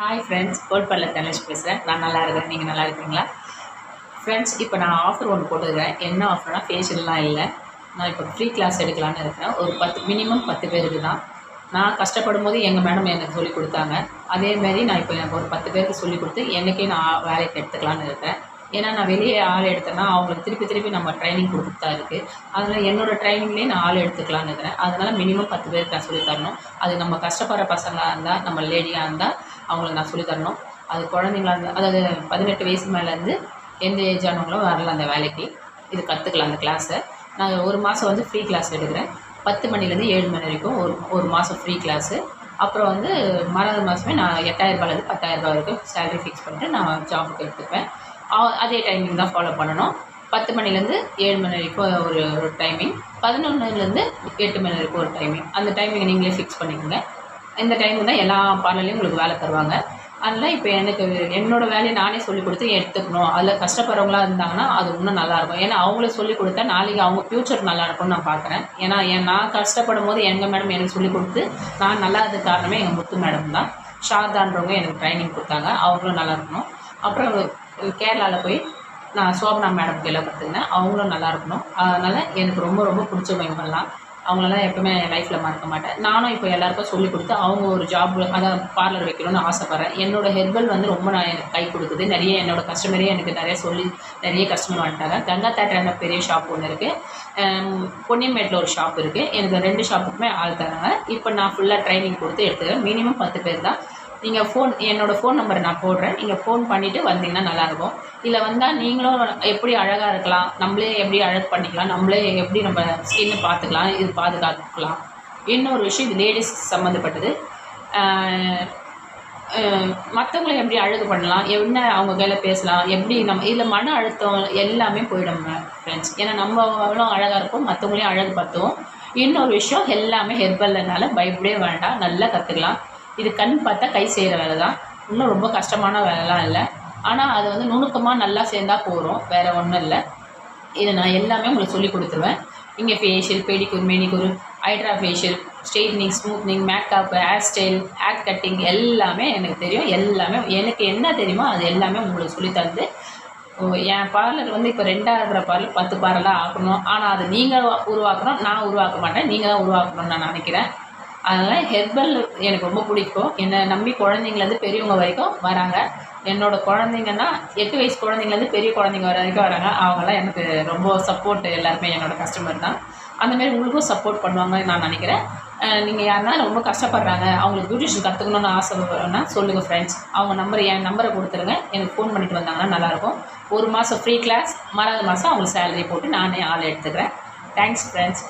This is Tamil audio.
ஹாய் ஃப்ரெண்ட்ஸ், கோல்பல்ல தனுஷ் பேசுகிறேன். நான் நல்லா இருக்கிறேன். நீங்கள் நல்லா இருக்கிறீங்களா ஃப்ரெண்ட்ஸ்? இப்போ நான் ஆஃபர் ஒன்று போட்டுருக்கேன். என்ன ஆஃபர்னால் ஃபேஷியல்லாம் இல்லை. நான் இப்போ ஃப்ரீ கிளாஸ் எடுக்கலான்னு இருக்கிறேன். ஒரு மினிமம் 10 பேருக்கு தான். நான் கஷ்டப்படும் போது எங்கள் மேடம் எனக்கு சொல்லிக் கொடுத்தாங்க. அதேமாரி நான் இப்போ எனக்கு ஒரு 10 பேருக்கு சொல்லிக் கொடுத்து எனக்கே நான் வேலைக்கு எடுத்துக்கலான்னு இருக்கேன். ஏன்னா நான் வெளியே ஆள் எடுத்தேன்னா அவங்களுக்கு திருப்பி நம்ம ட்ரைனிங் கொடுத்துட்டு தான் இருக்குது. அதனால் என்னோடய ட்ரைனிங்லேயே நான் ஆள் எடுத்துக்கலான்னு இருக்கிறேன். அதனால் மினிமம் 10 பேருக்கு நான் சொல்லித் தரணும். அது நம்ம கஷ்டப்படுற பசங்களாக இருந்தால், நம்ம லேடியாக இருந்தால் அவங்களுக்கு நான் சொல்லித் தரணும். அது குழந்தைங்களா இருந்தால், அதாவது 18 வயசு மேலேருந்து எந்த ஏஜ் ஆனவங்களும் வரலாம் அந்த வேலைக்கு. இது கற்றுக்கலாம் அந்த கிளாஸை. நான் ஒரு மாதம் வந்து ஃப்ரீ கிளாஸ் எடுக்கிறேன். 10 மணிலேருந்து 7 மணி வரைக்கும் ஒரு மாதம் ஃப்ரீ கிளாஸு. அப்புறம் வந்து மறாவது மாதமே நான் 8000 ரூபாயிலேருந்து 10,000 ரூபாய் வரைக்கும் சேலரி ஃபிக்ஸ் பண்ணிட்டு நான் ஜாபுக்கு எடுத்துப்பேன். அதே டைமிங் தான் ஃபாலோ பண்ணணும். 10 மணிலேருந்து 7 மணி வரைக்கும் ஒரு டைமிங், 11லேருந்து 8 மணி வரைக்கும் ஒரு டைமிங். அந்த டைமிங்கை நீங்களே ஃபிக்ஸ் பண்ணிக்கோங்க. இந்த டைமுக்கு தான் எல்லா பார்லர்லேயும் உங்களுக்கு வேலை தருவாங்க. அதனால் இப்போ எனக்கு என்னோடய வேலையை நானே சொல்லிக் கொடுத்து எடுத்துக்கணும். அதில் கஷ்டப்படுறவங்களா இருந்தாங்கன்னா அது இன்னும் நல்லாயிருக்கும். ஏன்னா அவங்களே சொல்லிக் கொடுத்தா நாளைக்கு அவங்க ஃப்யூச்சர் நல்லா இருக்கும்னு நான் பார்க்குறேன். ஏன்னா நான் கஷ்டப்படும் போது எங்கள் மேடம் எனக்கு சொல்லிக் கொடுத்து நான் நல்லா இருந்தது காரணமே எங்கள் முத்து மேடம் தான். ஷார்தான்றவங்க எனக்கு ட்ரைனிங் கொடுத்தாங்க. அவங்களும் நல்லா இருக்கணும். அப்புறம் கேரளாவில் போய் நான் சோபனா மேடம் கீழே கற்றுக்கினேன். அவங்களும் நல்லா இருக்கணும். அதனால் எனக்கு ரொம்ப பிடிச்சவங்க இவங்கெல்லாம். அவங்களெல்லாம் எப்பவுமே என் லைஃப்பில் மறக்க மாட்டேன். நானும் இப்போ எல்லாேருக்கும் சொல்லிக் கொடுத்து அவங்க ஒரு ஜாப், அதாவது பார்லர் வைக்கணும்னு ஆசைப்பட்றேன். என்னோடய ஹெர்பல் வந்து ரொம்ப எனக்கு கை கொடுக்குது. என்னோடய கஸ்டமரே எனக்கு நிறைய கஸ்டமர் வந்துட்டாங்க. கங்கா தேட்டரான பெரிய ஷாப் ஒன்று இருக்குது. பொன்னியம்மேட்டில் ஒரு ஷாப் இருக்குது. எனக்கு 2 ஷாப்புக்குமே ஆள் தராங்க. இப்போ நான் ஃபுல்லாக ட்ரைனிங் கொடுத்து எடுத்துக்கிறேன். மினிமம் 10 பேர் தான். நீங்கள் என்னோடய ஃபோன் நம்பரை நான் போடுறேன். நீங்கள் ஃபோன் பண்ணிவிட்டு வந்தீங்கன்னா நல்லாயிருக்கும். இல்லை வந்தால் நீங்களும் எப்படி அழகாக இருக்கலாம், நம்மளே எப்படி அழகு பண்ணிக்கலாம், நம்மளே எப்படி நம்ம ஸ்கின்னை பார்த்துக்கலாம், இது பாதுகாத்துக்கலாம். இன்னொரு விஷயம், இது லேடிஸ் சம்மந்தப்பட்டது. மற்றவங்கள எப்படி அழகு பண்ணலாம், என்ன அவங்க கையில் பேசலாம், எப்படி நம்ம இதில் மன அழுத்தம் எல்லாமே போயிடும் ஃப்ரெண்ட்ஸ். ஏன்னா நம்மளும் அழகாக இருப்போம், மற்றவங்களையும் அழகு படுத்துவோம். இன்னொரு விஷயம், எல்லாமே ஹெர்பல்னால பயப்படவே வேண்டாம், நல்லா கற்றுக்கலாம். இது கண் பார்த்தா கை செய்கிற வேலை தான். இன்னும் ரொம்ப கஷ்டமான வேலைலாம் இல்லை. ஆனால் அது வந்து நுணுக்கமாக நல்லா சேர்ந்தால் போகிறோம், வேறு ஒன்றும் இல்லை. இதை நான் எல்லாமே உங்களுக்கு சொல்லி கொடுத்துருவேன். இங்கே facial, pedicure, manicure, hydra facial, straightening, smoothening, makeup, hair style, hair cutting எல்லாமே எனக்கு தெரியும். எல்லாமே எனக்கு என்ன தெரியுமோ அது எல்லாமே உங்களுக்கு சொல்லித்தந்து என் பார்லர் வந்து இப்போ 2ஆக இருக்கிற பார்லர் 10 பார்லராக ஆக்கணும். ஆனால் அது நீங்கள் உருவாக்கணும், நான் உருவாக்க மாட்டேன். நீங்கள் தான் உருவாக்கணும்னு நான் நினைக்கிறேன். அதனால் ஹெர்பல் எனக்கு ரொம்ப பிடிக்கும். என்னை நம்பி குழந்தைங்கலேருந்து பெரியவங்க வரைக்கும் வராங்க. என்னோடய குழந்தைங்கன்னா 8 வயசு குழந்தைங்கலேருந்து பெரிய குழந்தைங்க வரைக்கும் வராங்க. அவங்களாம் எனக்கு ரொம்ப சப்போர்ட். எல்லாருமே என்னோடய கஸ்டமர் தான். அந்தமாரி உங்களுக்கும் சப்போர்ட் பண்ணுவாங்கன்னு நான் நினைக்கிறேன். நீங்கள் யாருன்னா ரொம்ப கஷ்டப்படுறாங்க, அவங்களுக்கு பியூட்டிஷியன் கற்றுக்கணுன்னு ஆசைன்னா சொல்லுங்கள் ஃப்ரெண்ட்ஸ். என் நம்பரை கொடுத்துருங்க. எனக்கு ஃபோன் பண்ணிட்டு வந்தாங்கன்னா நல்லாயிருக்கும். ஒரு மாதம் ஃப்ரீ கிளாஸ், மறாவது மாதம் அவங்களுக்கு சேலரி போட்டு நானே ஆள் எடுத்துக்கிறேன். Thanks friends.